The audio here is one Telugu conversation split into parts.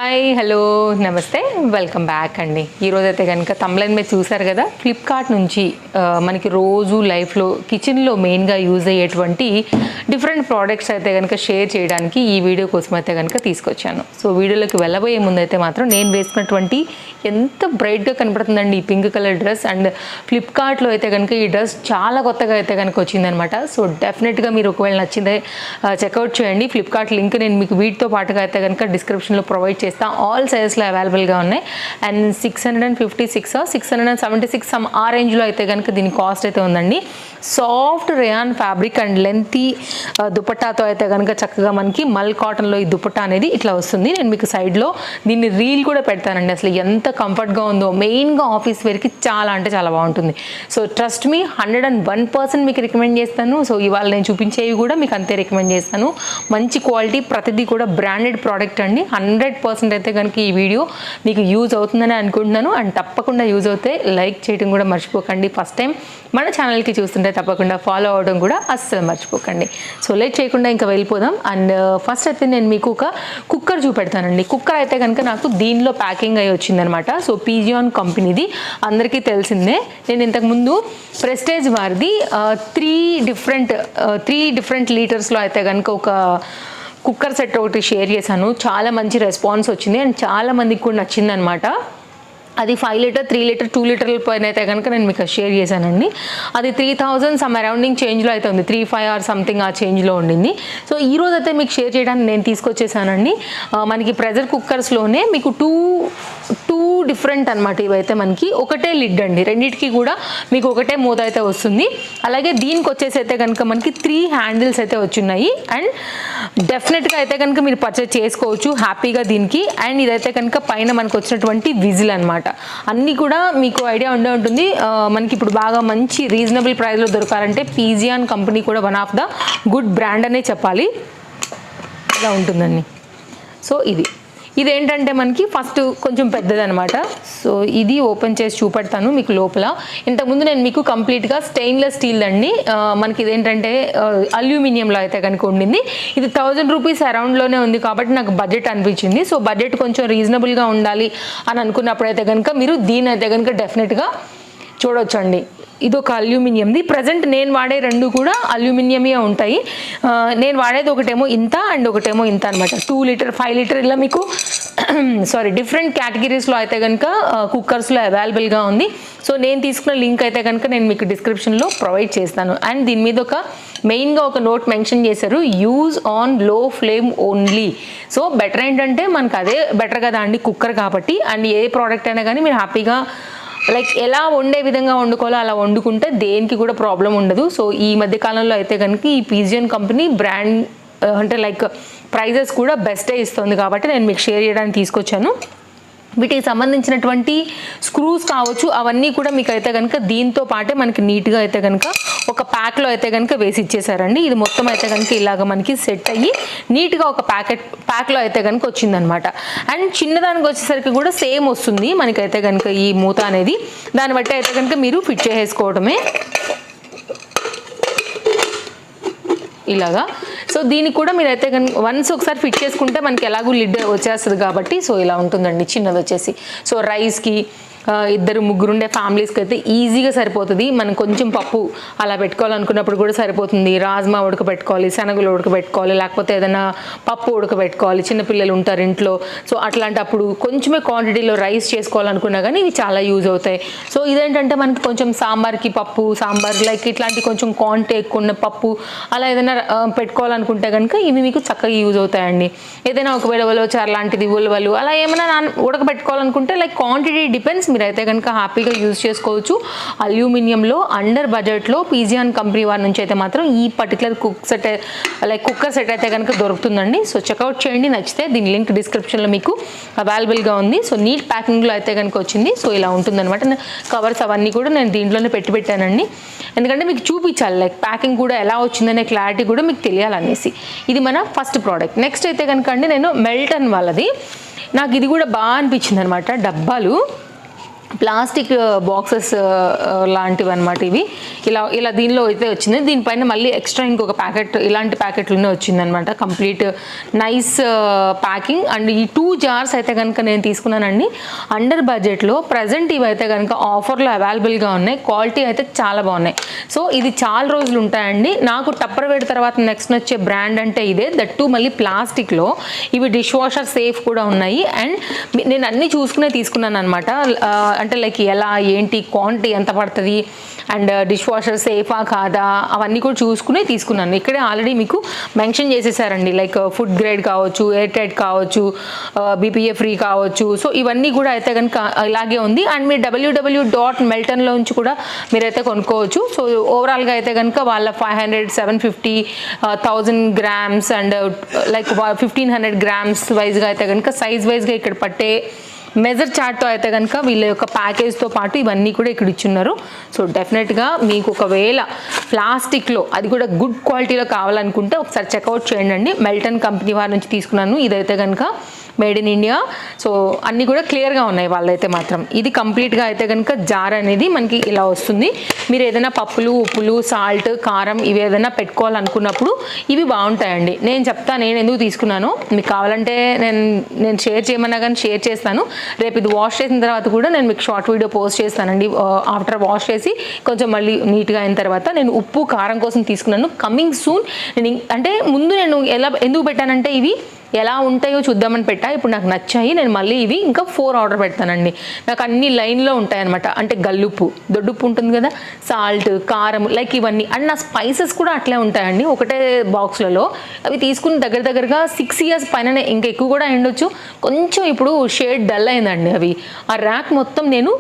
హాయ్ హలో నమస్తే వెల్కమ్ బ్యాక్ అండి. ఈరోజైతే కనుక తమ్లైన్ మీద చూసారు కదా, ఫ్లిప్కార్ట్ నుంచి మనకి రోజు లైఫ్లో కిచెన్లో మెయిన్గా యూజ్ అయ్యేటువంటి డిఫరెంట్ ప్రోడక్ట్స్ అయితే కనుక షేర్ చేయడానికి ఈ వీడియో కోసం అయితే కనుక తీసుకొచ్చాను. సో వీడియోలోకి వెళ్ళబోయే ముందైతే మాత్రం నేను వేసుకున్నటువంటి ఎంత బ్రైట్గా కనపడుతుందండి ఈ పింక్ కలర్ డ్రెస్. అండ్ ఫ్లిప్కార్ట్లో అయితే కనుక ఈ డ్రెస్ చాలా కొత్తగా అయితే కనుక వచ్చిందనమాట. సో డెఫినెట్గా మీరు ఒకవేళ నచ్చిందే చెక్అవుట్ చేయండి. ఫ్లిప్కార్ట్ లింక్ నేను మీకు వీటితో పాటుగా అయితే కనుక డిస్క్రిప్షన్లో ప్రొవైడ్ చేస్తా. ఆల్ సైజెస్లో అవైలబుల్గా ఉన్నాయి. అండ్ 656 676 సమ్ ఆ రేంజ్లో అయితే కనుక దీని కాస్ట్ అయితే ఉందండి. Soft rayon fabric and lengthy దుపట్టాతో అయితే కనుక చక్కగా మనకి మల్ కాటన్లో ఈ దుపట్టా అనేది ఇట్లా వస్తుంది. నేను మీకు సైడ్లో దీన్ని రీల్ కూడా పెడతానండి. అసలు ఎంత కంఫర్ట్గా ఉందో, మెయిన్గా ఆఫీస్ వేర్కి చాలా అంటే చాలా బాగుంటుంది. సో ట్రస్ట్ మీ 101% మీకు రికమెండ్ చేస్తాను. సో ఇవాళ నేను చూపించేవి కూడా మీకు అంతే రికమెండ్ చేస్తాను. మంచి క్వాలిటీ, ప్రతిదీ కూడా బ్రాండెడ్ ప్రోడక్ట్ అండి. 100% అయితే కనుక ఈ వీడియో మీకు యూజ్ అవుతుందని అనుకుంటున్నాను. అండ్ తప్పకుండా యూజ్ అవుతే లైక్ చేయడం కూడా మర్చిపోకండి. ఫస్ట్ టైం మన ఛానల్కి చూస్తుంటే తప్పకుండా ఫాలో అవడం కూడా అస్సలు మర్చిపోకండి. సో లేట్ చేయకుండా ఇంకా వెళ్ళిపోదాం. అండ్ ఫస్ట్ అయితే నేను మీకు ఒక కుక్కర్ చూపెడతానండి. కుక్కర్ అయితే కనుక నాకు దీనిలో ప్యాకింగ్ అయ్యి వచ్చిందనమాట. సో పీజియాన్ కంపెనీది అందరికీ తెలిసిందే. నేను ఇంతకుముందు ప్రెస్టేజ్ వారిది 3 డిఫరెంట్ లీటర్స్లో అయితే కనుక ఒక కుక్కర్ సెట్ ఒకటి షేర్ చేశాను. చాలా మంచి రెస్పాన్స్ వచ్చింది అండ్ చాలా మందికి కూడా నచ్చిందనమాట. అది 5 లీటర్ 3 లీటర్ 2 లీటర్ల పైన అయితే కనుక నేను మీకు షేర్ చేశానండి. అది 3000 సమ్ అరౌండింగ్ చేంజ్లో అయితే ఉంది. 35 ఆర్ సంథింగ్ ఆ చేంజ్లో ఉండింది. సో ఈరోజు అయితే మీకు షేర్ చేయడానికి నేను తీసుకొచ్చేసానండి. మనకి ప్రెషర్ కుక్కర్స్లోనే మీకు టూ డిఫరెంట్ అనమాట. ఇవైతే మనకి ఒకటే లిడ్ అండి. రెండింటికి కూడా మీకు ఒకటే మూత అయితే వస్తుంది. అలాగే దీనికి వచ్చేసి అయితే కనుక మనకి 3 హ్యాండిల్స్ అయితే వచ్చున్నాయి. అండ్ డెఫినెట్గా అయితే కనుక మీరు పర్చేస్ చేసుకోవచ్చు హ్యాపీగా దీనికి. అండ్ ఇదైతే కనుక పైన మనకు వచ్చినటువంటి విజిల్ అనమాట. అన్నీ కూడా మీకు ఐడియా ఉండే ఉంటుంది. మనకి ఇప్పుడు బాగా మంచి రీజనబుల్ ప్రైస్లో దొరకాలంటే పీజియాన్ కంపెనీ కూడా one of the good brand అనే చెప్పాలి. ఇలా ఉంటుందండి. సో ఇదేంటంటే మనకి ఫస్ట్ కొంచెం పెద్దదనమాట. సో ఇది ఓపెన్ చేసి చూపెడతాను మీకు లోపల. ఇంతకుముందు నేను మీకు కంప్లీట్గా స్టెయిన్లెస్ స్టీల్ అండి. మనకి ఇదేంటంటే అల్యూమినియంలో అయితే కనుక ఉండింది. ఇది 1000 రూపీస్ అరౌండ్లోనే ఉంది కాబట్టి నాకు బడ్జెట్ అనిపించింది. సో బడ్జెట్ కొంచెం రీజనబుల్గా ఉండాలి అని అనుకున్నప్పుడైతే కనుక మీరు దీని అయితే కనుక డెఫినెట్గా చూడొచ్చండి. ఇది ఒక అల్యూమినియంది. ప్రజెంట్ నేను వాడే 2 కూడా అల్యూమినియమే ఉంటాయి. నేను వాడేది ఒకటేమో ఇంత అండ్ ఒకటేమో ఇంత అనమాట. 2 లీటర్ 5 లీటర్ ఇలా మీకు డిఫరెంట్ కేటగిరీస్లో అయితే కనుక కుక్కర్స్లో అవైలబుల్గా ఉంది. సో నేను తీసుకున్న లింక్ అయితే కనుక నేను మీకు డిస్క్రిప్షన్లో ప్రొవైడ్ చేస్తాను. అండ్ దీని మీద మెయిన్గా ఒక నోట్ మెన్షన్ చేశారు, యూజ్ ఆన్ లో ఫ్లేమ్ ఓన్లీ. సో బెటర్ ఏంటంటే మనకు అదే బెటర్ కదా అండి, కుక్కర్ కాబట్టి. అండ్ ఏ ప్రోడక్ట్ అయినా కానీ మీరు హ్యాపీగా ఎలా వండే విధంగా వండుకోవాలో అలా వండుకుంటే దేనికి కూడా ప్రాబ్లం ఉండదు. సో ఈ మధ్య కాలంలో అయితే కనుక ఈ పీజియన్ కంపెనీ బ్రాండ్ అంటే ప్రైజెస్ కూడా బెస్టే ఇస్తుంది కాబట్టి నేను మీకు షేర్ చేయడానికి తీసుకొచ్చాను. వీటికి సంబంధించినటువంటి స్క్రూస్ కావచ్చు, అవన్నీ కూడా మీకు అయితే కనుక దీంతో పాటే మనకి నీట్గా అయితే కనుక ఒక ప్యాక్లో అయితే కనుక వేసి ఇచ్చేసారండి. ఇది మొత్తం అయితే కనుక ఇలాగ మనకి సెట్ అయ్యి నీట్గా ఒక ప్యాక్లో అయితే కనుక వచ్చిందనమాట. అండ్ చిన్నదానికి వచ్చేసరికి కూడా సేమ్ వస్తుంది మనకైతే కనుక ఈ మూత అనేది. దాన్ని బట్టి అయితే కనుక మీరు ఫిట్ చేసేసుకోవడమే ఇలాగా. సో దీనికి కూడా మీరైతే కనుక వన్స్ ఒకసారి ఫిట్ చేసుకుంటే మనకి ఎలాగూ లిడ్ వచ్చేస్తుంది కాబట్టి సో ఇలా ఉంటుందండి చిన్నది వచ్చేసి. సో రైస్కి 2-3 ఉండే ఫ్యామిలీస్కి అయితే ఈజీగా సరిపోతుంది. మనం కొంచెం పప్పు అలా పెట్టుకోవాలనుకున్నప్పుడు కూడా సరిపోతుంది. రాజ్మా ఉడకబెట్టుకోవాలి, శనగలు ఉడకబెట్టుకోవాలి, లేకపోతే ఏదైనా పప్పు ఉడకబెట్టుకోవాలి, చిన్నపిల్లలు ఉంటారు ఇంట్లో. సో అట్లాంటప్పుడు కొంచెమే క్వాంటిటీలో రైస్ చేసుకోవాలనుకున్నా కానీ ఇవి చాలా యూజ్ అవుతాయి. సో ఇదేంటంటే మనకి కొంచెం సాంబార్కి సాంబార్ ఇట్లాంటి కొంచెం క్వాంటిటీ ఎక్కువ ఉన్న పప్పు అలా ఏదైనా పెట్టుకోవాలనుకుంటే కనుక ఇవి మీకు చక్కగా యూజ్ అవుతాయండి. ఏదైనా ఒకవేళ ఉలవచారు లాంటిది ఉలవలు అలా ఏమైనా ఉడకబెట్టుకోవాలనుకుంటే క్వాంటిటీ డిపెండ్స్. మీరైతే కనుక హ్యాపీగా యూజ్ చేసుకోవచ్చు. అల్యూమినియంలో అండర్ బడ్జెట్లో పీజియాన్ కంపెనీ వారి నుంచి అయితే మాత్రం ఈ పర్టికులర్ కుక్కర్ సెట్ అయితే కనుక దొరుకుతుందండి. సో చెక్అవుట్ చేయండి నచ్చితే. దీని లింక్ డిస్క్రిప్షన్లో మీకు అవైలబుల్గా ఉంది. సో నీట్ ప్యాకింగ్లో అయితే కనుక వచ్చింది. సో ఇలా ఉంటుందన్నమాట. కవర్స్ అవన్నీ కూడా నేను దీంట్లోనే పెట్టానండి. ఎందుకంటే మీకు చూపించాలి ప్యాకింగ్ కూడా ఎలా వచ్చిందనే క్లారిటీ కూడా మీకు తెలియాలనేసి. ఇది మన ఫస్ట్ ప్రోడక్ట్. నెక్స్ట్ అయితే కనుక అండి నేను మెల్టన్ వాళ్ళది నాకు ఇది కూడా బాగా అనిపించింది అనమాట. డబ్బాలు ప్లాస్టిక్ బాక్సెస్ లాంటివి అనమాట ఇవి. ఇలా దీనిలో అయితే వచ్చింది. దీనిపైన మళ్ళీ ఎక్స్ట్రా ఇంకొక ప్యాకెట్ ఇలాంటి ప్యాకెట్లోనే వచ్చిందనమాట. Complete nice packing. అండ్ ఈ 2 జార్స్ అయితే కనుక నేను తీసుకున్నానండి అండర్ బడ్జెట్లో. ప్రజెంట్ ఇవి అయితే కనుక ఆఫర్లో అవైలబుల్గా ఉన్నాయి. క్వాలిటీ అయితే చాలా బాగున్నాయి. సో ఇది చాలా రోజులు ఉంటాయండి. నాకు టప్పర్వేర్ తర్వాత నెక్స్ట్ వచ్చే బ్రాండ్ అంటే ఇదే. దట్టు మళ్ళీ ప్లాస్టిక్లో. ఇవి డిష్ వాషర్ సేఫ్ కూడా ఉన్నాయి. అండ్ నేను అన్నీ చూసుకునే తీసుకున్నాను అనమాట. అంటే లైక్ ఎలా ఏంటి క్వాంటిటీ ఎంత పడుతుంది అండ్ డిష్ వాషర్ సేఫా కాదా అవన్నీ కూడా చూసుకునే తీసుకున్నాను. ఇక్కడే ఆల్రెడీ మీకు మెన్షన్ చేసేసారండి. లైక్ ఫుడ్ గ్రేడ్ కావచ్చు, ఎయిర్ టైట్ కావచ్చు, BPA ఫ్రీ కావచ్చు. సో ఇవన్నీ కూడా అయితే కనుక ఇలాగే ఉంది. అండ్ మీరు www.melton.లో నుంచి కూడా మీరైతే కొనుక్కోవచ్చు. సో ఓవరాల్గా అయితే కనుక వాళ్ళ 500, 750, 1000 grams అండ్ లైక్ 1500 grams వైజ్గా అయితే కనుక సైజ్ వైజ్గా ఇక్కడ పట్టే మెజర్ చార్ట్తో అయితే కనుక వీళ్ళ యొక్క ప్యాకేజ్తో పాటు ఇవన్నీ కూడా ఇక్కడ ఇచ్చున్నారు. సో డెఫినెట్గా మీకు ఒకవేళ ప్లాస్టిక్లో అది కూడా గుడ్ క్వాలిటీలో కావాలనుకుంటే ఒకసారి చెక్అవుట్ చేయండి. మెల్టన్ కంపెనీ వారి నుంచి తీసుకున్నాను. ఇదైతే కనుక మేడ్ ఇన్ ఇండియా. సో అన్నీ కూడా క్లియర్గా ఉన్నాయి వాళ్ళైతే మాత్రం. ఇది కంప్లీట్గా అయితే కనుక జార్ అనేది మనకి ఇలా వస్తుంది. మీరు ఏదైనా పప్పులు, ఉప్పులు, సాల్ట్, కారం ఇవి ఏదైనా పెట్టుకోవాలనుకున్నప్పుడు ఇవి బాగుంటాయండి. నేను చెప్తాను నేను ఎందుకు తీసుకున్నాను. మీకు కావాలంటే నేను షేర్ చేయమన్నా కానీ షేర్ చేస్తాను. రేపు ఇది వాష్ చేసిన తర్వాత కూడా నేను మీకు షార్ట్ వీడియో పోస్ట్ చేస్తానండి. ఆఫ్టర్ వాష్ చేసి కొంచెం మళ్ళీ నీట్గా అయిన తర్వాత నేను ఉప్పు కారం కోసం తీసుకున్నాను. Coming soon. అంటే ముందు నేను ఎందుకు పెట్టానంటే ఇవి ఎలా ఉంటాయో చూద్దామని పెట్టా. ఇప్పుడు నాకు నచ్చాయి. నేను మళ్ళీ ఇవి ఇంకా 4 ఆర్డర్ పెడతానండి. నాకు అన్ని లైన్లో ఉంటాయన్నమాట. అంటే గల్లుప్పు, దొడ్డుప్పు ఉంటుంది కదా, సాల్ట్, కారం, లైక్ ఇవన్నీ. అండ్ నా స్పైసెస్ కూడా అట్లే ఉంటాయండి ఒకటే బాక్స్లలో. అవి తీసుకుని దగ్గరగా 6 years పైననే, ఇంకా ఎక్కువ కూడా అయ్యుండొచ్చు. కొంచెం ఇప్పుడు షేడ్ డల్ అయిందండి అవి. ఆ ర్యాక్ మొత్తం నేను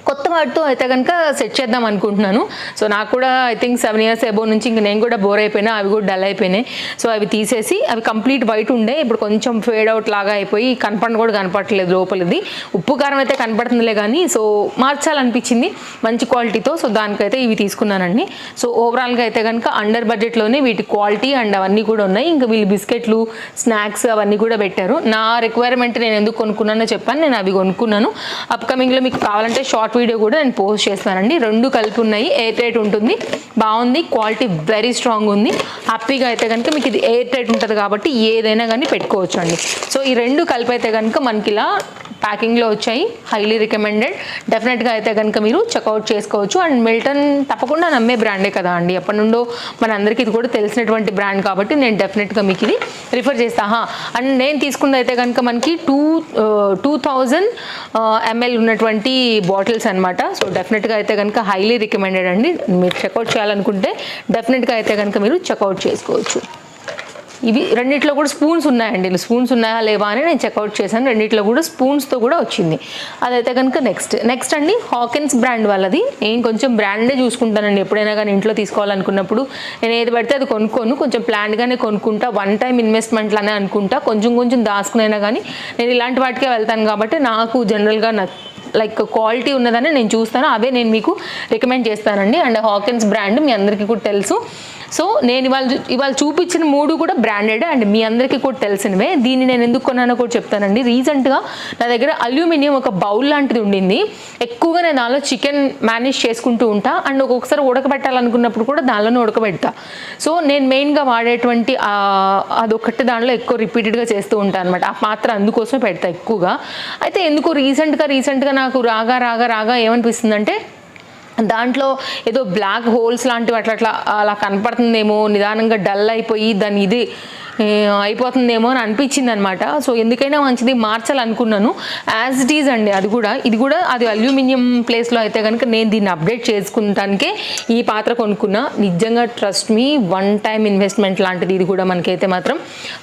కొత్త వాటితో అయితే కనుక సెట్ చేద్దాం అనుకుంటున్నాను. సో నాకు కూడా ఐ థింక్ 7 years అబోవ్ నుంచి ఇంక నేను కూడా బోర్ అయిపోయినా, అవి కూడా డల్ అయిపోయినాయి. సో అవి తీసేసి అవి కంప్లీట్ వైట్ ఉండే ఇప్పుడు కొంచెం ఫేడ్ అవుట్ లాగా అయిపోయి కనపడట్లేదు లోపలిది. ఉప్పు కారం అయితే కనపడుతుందిలే కానీ సో మార్చాలనిపించింది మంచి క్వాలిటీతో. సో దానికైతే ఇవి తీసుకున్నానండి. సో ఓవరాల్గా అయితే కనుక అండర్ బడ్జెట్లోనే వీటి క్వాలిటీ అండ్ అవన్నీ కూడా ఉన్నాయి. ఇంకా వీళ్ళు బిస్కెట్లు, స్నాక్స్ అవన్నీ కూడా పెట్టారు. నా రిక్వైర్మెంట్ నేను ఎందుకు కొనుక్కున్నానో చెప్పాను. నేను అవి కొనుక్కున్నాను. అప్కమింగ్లో మీకు కావాలంటే షార్ట్ వీడియో కూడా నేను పోస్ట్ చేస్తానండి. 2 కలిపి ఉన్నాయి. ఎయిర్ టైట్ ఉంటుంది, బాగుంది, క్వాలిటీ వెరీ స్ట్రాంగ్ ఉంది. హ్యాపీగా అయితే కనుక మీకు ఇది ఎయిర్ టైట్ ఉంటుంది కాబట్టి ఏదైనా కానీ పెట్టుకోవచ్చు అండి. సో ఈ 2 కలిపి అయితే కనుక మనకి ఇలా ప్యాకింగ్లో వచ్చాయి. Highly recommended. డెఫినెట్గా అయితే కనుక మీరు చెక్అవుట్ చేసుకోవచ్చు. అండ్ మిల్టన్ తప్పకుండా నమ్మే బ్రాండే కదా అండి. ఎప్పటి నుండో మన అందరికీ ఇది కూడా తెలిసినటువంటి బ్రాండ్ కాబట్టి నేను డెఫినెట్గా మీకు ఇది రిఫర్ చేస్తాను. అండ్ నేను తీసుకున్నది అయితే కనుక మనకి 2000 ml ఉన్నటువంటి బాటిల్స్ అనమాట. సో డెఫినెట్గా అయితే కనుక హైలీ రికమెండెడ్ అండి. మీరు చెక్అవుట్ చేయాలనుకుంటే డెఫినెట్గా అయితే కనుక మీరు చెక్అవుట్ చేసుకోవచ్చు. ఇవి రెండిట్లో కూడా స్పూన్స్ ఉన్నాయండి. స్పూన్స్ ఉన్నాయా లేవా అని నేను చెక్అవుట్ చేశాను. రెండిట్లో కూడా స్పూన్స్తో కూడా వచ్చింది. అదైతే కనుక నెక్స్ట్ అండి హాకిన్స్ బ్రాండ్ వాళ్ళది. నేను కొంచెం బ్రాండే చూసుకుంటానండి ఎప్పుడైనా కానీ ఇంట్లో తీసుకోవాలనుకున్నప్పుడు. నేను ఏది పడితే అది కొనుక్కోను, కొంచెం ప్లాన్గానే కొనుక్కుంటా. 1 time ఇన్వెస్ట్మెంట్ అనే అనుకుంటా. కొంచెం దాచుకునైనా కానీ నేను ఇలాంటి వాటికే వెళ్తాను కాబట్టి నాకు జనరల్గా లైక్ క్వాలిటీ ఉన్నదని నేను చూస్తాను. అవే నేను మీకు రికమెండ్ చేస్తానండి. అండ్ హాకిన్స్ బ్రాండ్ మీ అందరికీ కూడా తెలుసు. సో నేను ఇవాళ చూపించిన 3 కూడా బ్రాండెడ్ అండ్ మీ అందరికీ కూడా తెలిసినవే. దీన్ని నేను ఎందుకు కొన్నానో కూడా చెప్తానండి. రీసెంట్గా నా దగ్గర అల్యూమినియం ఒక బౌల్ లాంటిది ఉండింది. ఎక్కువగా నేను దానిలో చికెన్ మేనేజ్ చేసుకుంటూ ఉంటా. అండ్ ఒక్కొక్కసారి ఉడకబెట్టాలనుకున్నప్పుడు కూడా దానిలోనే ఉడకబెడతా. సో నేను మెయిన్గా వాడేటువంటి అదొకటి దానిలో ఎక్కువ రిపీటెడ్గా చేస్తూ ఉంటాను అనమాట. ఆ పాత్ర అందుకోసమే పెడతా ఎక్కువగా. అయితే ఎందుకు రీసెంట్గా నాకు రాగా ఏమనిపిస్తుందంటే దాంట్లో ఏదో బ్లాక్ హోల్స్ లాంటివి అలా కనపడుతుందేమో, నిదానంగా డల్ అయిపోయి దాన్ని ఇది అయిపోతుందేమో అని అనిపించింది అనమాట. సో ఎందుకైనా మంచిది మార్చాలనుకున్నాను. యాజ్ ఇట్ ఈజ్ అండి. ఇది కూడా అది అల్యూమినియం ప్లేస్లో అయితే కనుక నేను దీన్ని అప్డేట్ చేసుకుంటానికే ఈ పాత్ర కొనుక్కున్నా. నిజంగా ట్రస్ట్ మీ 1 time ఇన్వెస్ట్మెంట్ లాంటిది. ఇది కూడా మనకైతే మాత్రం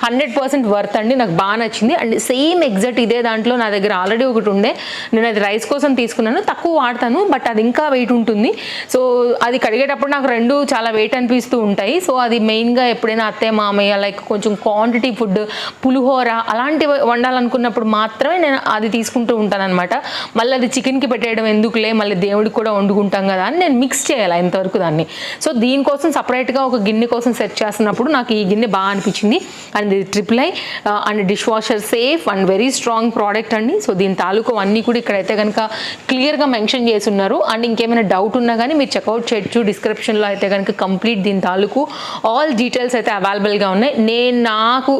100% వర్త్ అండి. నాకు బాగా నచ్చింది. అండ్ సేమ్ ఎగ్జాక్ట్ ఇదే దాంట్లో నా దగ్గర ఆల్రెడీ ఒకటి ఉండే. నేను అది రైస్ కోసం తీసుకున్నాను. తక్కువ వాడతాను బట్ అది ఇంకా వెయిట్ ఉంటుంది. సో అది కడిగేటప్పుడు నాకు 2 చాలా వెయిట్ అనిపిస్తూ ఉంటాయి. సో అది మెయిన్గా ఎప్పుడైనా అత్తయ్య మామయ్య లైక్ కొంచెం క్వాంటిటీ ఫుడ్, పులిహోర అలాంటివి వండాలనుకున్నప్పుడు మాత్రమే నేను అది తీసుకుంటూ ఉంటాను అనమాట. మళ్ళీ అది చికెన్కి పెట్టేయడం ఎందుకులే, మళ్ళీ దేవుడికి కూడా వండుకుంటాం కదా అని నేను మిక్స్ చేయాలి ఇంతవరకు దాన్ని. సో దీనికోసం సపరేట్గా ఒక గిన్నె కోసం సెట్ చేస్తున్నప్పుడు నాకు ఈ గిన్నె బాగా అనిపించింది. అండ్ ఇది triple I and dish washer safe and very strong product అండి. సో దీని తాలూకు అన్నీ కూడా ఇక్కడైతే కనుక క్లియర్గా మెన్షన్ చేసి ఉన్నారు. అండ్ ఇంకేమైనా డౌట్ ఉన్నా కానీ మీరు చెక్అవుట్ చేయొచ్చు. డిస్క్రిప్షన్లో అయితే కనుక కంప్లీట్ దీని తాలూకు ఆల్ డీటెయిల్స్ అయితే అవైలబుల్గా ఉన్నాయి. నాకు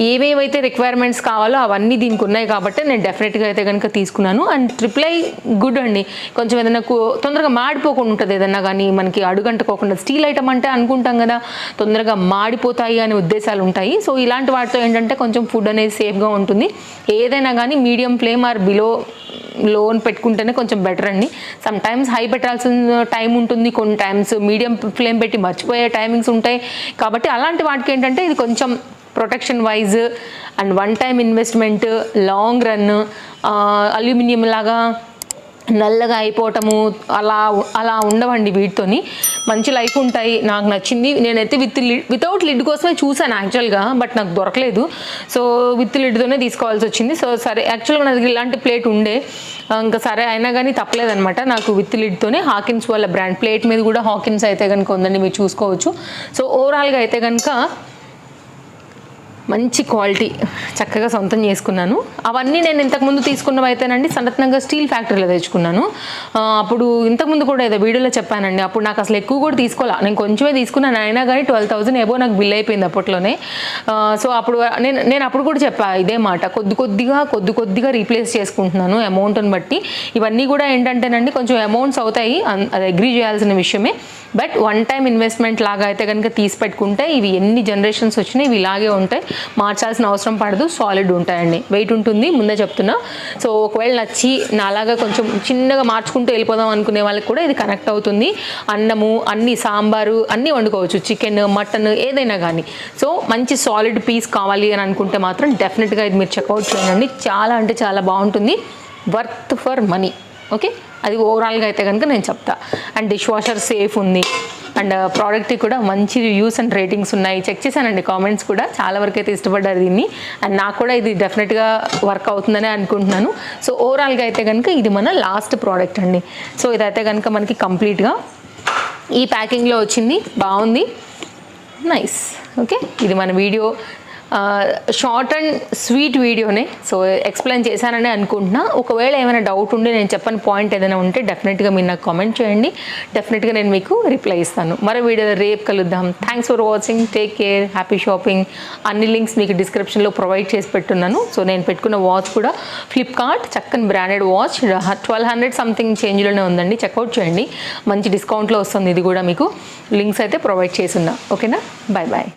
ఏవేవైతే రిక్వైర్మెంట్స్ కావాలో అవన్నీ దీనికి ఉన్నాయి కాబట్టి నేను డెఫినెట్గా అయితే కనుక తీసుకున్నాను. అండ్ ట్రిపుల్ ఐ గుడ్ అండి. కొంచెం ఏదైనా తొందరగా మాడిపోకుండా ఉంటుంది, ఏదన్నా కానీ మనకి అడుగంటుకోకుండా. స్టీల్ ఐటమ్ అంటే అనుకుంటాం కదా తొందరగా మాడిపోతాయి అనే ఉద్దేశాలు ఉంటాయి. సో ఇలాంటి వాటితో ఏంటంటే కొంచెం ఫుడ్ అనేది సేఫ్గా ఉంటుంది. ఏదైనా కానీ మీడియం ఫ్లేమ్ ఆర్ బిలో లోన్ పెట్టుకుంటేనే కొంచెం బెటర్ అండి. సమ్ టైమ్స్ హై పెట్టాల్సిన టైం ఉంటుంది, కొన్ని టైమ్స్ మీడియం ఫ్లేమ్ పెట్టి మర్చిపోయే టైమింగ్స్ ఉంటాయి. కాబట్టి అలాంటి వాటికి ఏంటంటే ఇది కొంచెం protection wise and one time investment, long run, aluminium లాగా నల్లగా అయిపోవటము అలా ఉండవండి. వీటితోని మంచి లైఫ్ ఉంటాయి. నాకు నచ్చింది. నేనైతే వితౌట్ లిడ్ కోసమే చూసాను యాక్చువల్గా, బట్ నాకు దొరకలేదు. సో విత్ లిడ్తోనే తీసుకోవాల్సి వచ్చింది. సో సరే, యాక్చువల్గా నాకు ఇలాంటి ప్లేట్ ఉండే, ఇంకా సరే అయినా కానీ తప్పలేదనమాట. నాకు విత్ లిడ్తోనే హాకిన్స్ వాళ్ళ బ్రాండ్ ప్లేట్ మీద కూడా హాకిన్స్ అయితే కనుక ఉందండి, మీరు చూసుకోవచ్చు. సో ఓవరాల్గా అయితే కనుక మంచి క్వాలిటీ చక్కగా సొంతం చేసుకున్నాను. అవన్నీ నేను ఇంతకుముందు తీసుకున్నవి అయితేనండి సనత్ నగర్ స్టీల్ ఫ్యాక్టరీలో తెచ్చుకున్నాను. అప్పుడు ఇంతకుముందు కూడా ఏదో వీడియోలో చెప్పానండి. అప్పుడు నాకు అసలు ఎక్కువ కూడా తీసుకోవాలా, నేను కొంచెమే తీసుకున్నాను. అయినా కానీ 12,000 ఏబో నాకు బిల్ అయిపోయింది అప్పట్లోనే. సో అప్పుడు నేను అప్పుడు కూడా చెప్పా ఇదే మాట, కొద్ది కొద్దిగా రీప్లేస్ చేసుకుంటున్నాను అమౌంట్ని బట్టి. ఇవన్నీ కూడా ఏంటంటేనండి కొంచెం అమౌంట్స్ అవుతాయి, అది అగ్రీ చేయాల్సిన విషయమే. బట్ వన్ టైం ఇన్వెస్ట్మెంట్ లాగా అయితే కనుక తీసి పెట్టుకుంటే ఇవి ఎన్ని జనరేషన్స్ వచ్చినాయి ఇవి ఇలాగే ఉంటాయి, మార్చాల్సిన అవసరం పడదు, సాలిడ్ ఉంటాయండి. వెయిట్ ఉంటుంది ముందే చెప్తున్నా. సో ఒకవేళ నచ్చి నాలాగా కొంచెం చిన్నగా మార్చుకుంటూ వెళ్ళిపోదాం అనుకునే వాళ్ళకి కూడా ఇది కనెక్ట్ అవుతుంది. అన్నము, అన్ని సాంబారు అన్నీ వండుకోవచ్చు, చికెన్, మటన్ ఏదైనా కానీ. సో మంచి సాలిడ్ పీస్ కావాలి అని అనుకుంటే మాత్రం డెఫినెట్గా ఇది మీరు చెక్అవుట్ చేయండి. చాలా అంటే చాలా బాగుంటుంది, వర్త్ ఫర్ మనీ. ఓకే, అది ఓవరాల్గా అయితే కనుక నేను చెప్తా. అండ్ డిష్ వాషర్ సేఫ్ ఉంది. అండ్ ప్రోడక్ట్కి కూడా మంచి రివ్యూస్ అండ్ రేటింగ్స్ ఉన్నాయి. చెక్ చేశానండి కామెంట్స్ కూడా, చాలా వరకు అయితే ఇష్టపడ్డారు దీన్ని. అండ్ నాకు కూడా ఇది డెఫినెట్గా వర్క్ అవుతుందని అనుకుంటున్నాను. సో ఓవరాల్గా అయితే కనుక ఇది మన లాస్ట్ ప్రోడక్ట్ అండి. సో ఇదైతే కనుక మనకి కంప్లీట్గా ఈ ప్యాకింగ్లో వచ్చింది, బాగుంది, నైస్. ఓకే, ఇది మన వీడియో షార్ట్ అండ్ స్వీట్ వీడియోనే. సో ఎక్స్ప్లెయిన్ చేశానని అనుకుంటున్నా. ఒకవేళ ఏమైనా డౌట్ ఉండి నేను చెప్పని పాయింట్ ఏదైనా ఉంటే డెఫినెట్గా మీరు నాకు కామెంట్ చేయండి, డెఫినెట్గా నేను మీకు రిప్లై ఇస్తాను. మరో వీడియోలో రేపు కలుద్దాం. Thanks for watching, take care, happy shopping. అన్ని లింక్స్ మీకు డిస్క్రిప్షన్లో ప్రొవైడ్ చేసి పెట్టున్నాను. సో నేను పెట్టుకున్న వాచ్ కూడా ఫ్లిప్కార్ట్ చక్కని బ్రాండెడ్ వాచ్ 1200 సంథింగ్ చేంజ్లోనే ఉందండి, చెక్అవుట్ చేయండి. మంచి డిస్కౌంట్లో వస్తుంది ఇది కూడా మీకు. లింక్స్ అయితే ప్రొవైడ్ చేసి ఉన్నా. ఓకేనా, బాయ్ బాయ్.